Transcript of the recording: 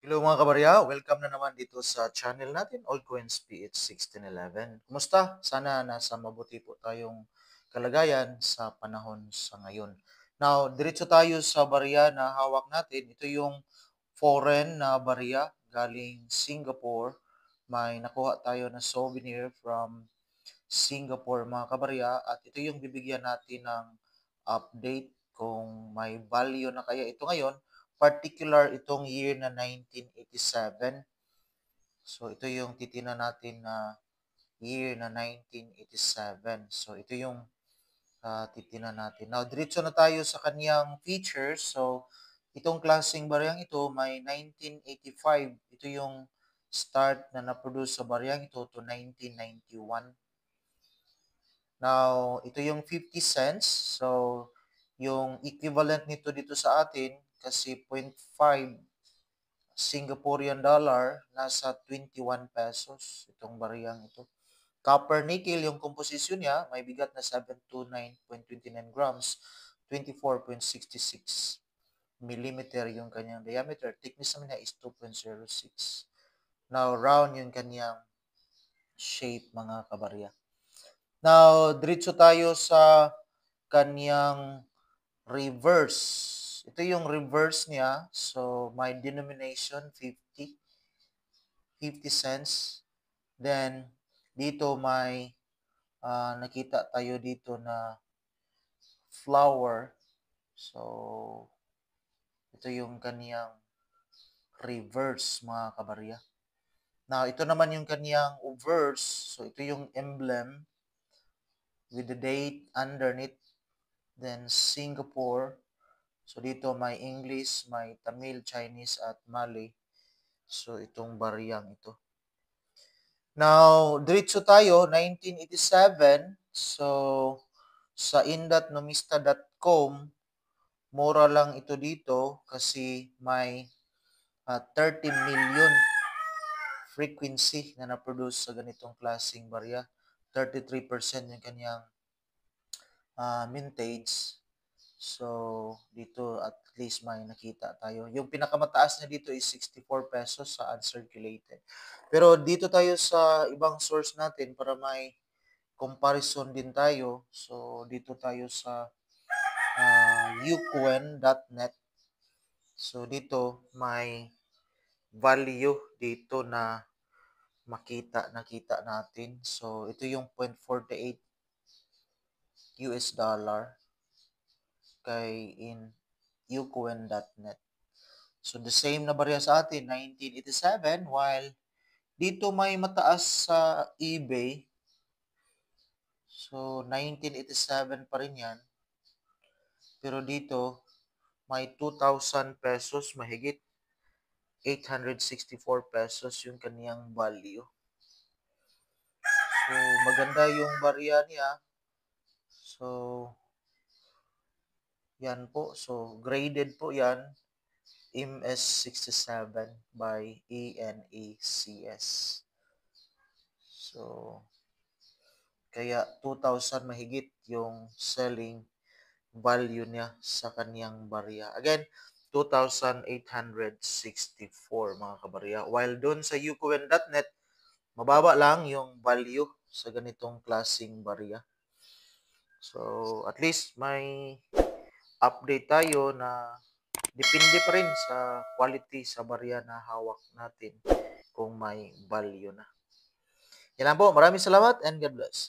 Hello mga kabarya, welcome na naman dito sa channel natin, Old Coins PH 1611. Kumusta? Sana nasa mabuti po tayong kalagayan sa panahon sa ngayon. Now, diretso tayo sa barya na hawak natin. Ito yung foreign na barya galing Singapore. May nakuha tayo na souvenir from Singapore mga kabarya at ito yung bibigyan natin ng update kung may value na kaya ito ngayon, particular itong year na 1987. So ito yung titingnan natin na year na 1987. So ito yung titingnan natin. Now diretso na tayo sa kaniyang features. So itong klaseng baryang ito may 1985. Ito yung start na na-produce sa baryang ito to 1991. Now, ito yung 50 cents. So, yung equivalent nito dito sa atin, kasi 0.5 Singaporean dollar, nasa 21 pesos itong bariyang ito. Copper nickel, yung composition niya, may bigat na 729.29 grams, 24.66 millimeter yung kanyang diameter. Thickness naman niya is 2.06. Now, round yung kanyang shape, mga kabarya. Now, diretso tayo sa kanyang reverse. Ito yung reverse niya. So, my denomination 50 cents. Then, dito may nakita tayo dito na flower. So, ito yung kaniyang reverse mga kabarya. Now, ito naman yung kaniyang obverse. So, ito yung emblem with the date underneath. Then, Singapore. So, dito may English, may Tamil, Chinese, at Malay. So, itong bariyang ito. Now, diretso tayo, 1987. So, sa indatnomista.com, mura lang ito dito kasi may 30 million frequency na na-produce sa ganitong klaseng barya. 33% yung kanyang mintage. So, dito at least may nakita tayo. Yung pinakamataas niya dito is 64 pesos sa uncirculated. Pero dito tayo sa ibang source natin para may comparison din tayo. So, dito tayo sa uquen.net. So, dito may value dito na nakita natin. So, ito yung 0.48 US dollar kay in uquen.net. So, the same na barya sa atin, 1987, while dito may mataas sa eBay. So, 1987 pa rin yan. Pero dito, may 2,000 pesos mahigit. 864 pesos yung kaniyang value. So, maganda yung barya niya. So, yan po. So, graded po yan. MS67 by ENECS. So, kaya 2,000 mahigit yung selling value niya sa kaniyang barya. Again, 2,864 mga kabarya. While doon sa uquen.net, mababa lang yung value sa ganitong klasing barya. So, at least may update tayo na depende pa rin sa quality sa barya na hawak natin kung may value na. Yan lang po. Maraming salamat and God bless.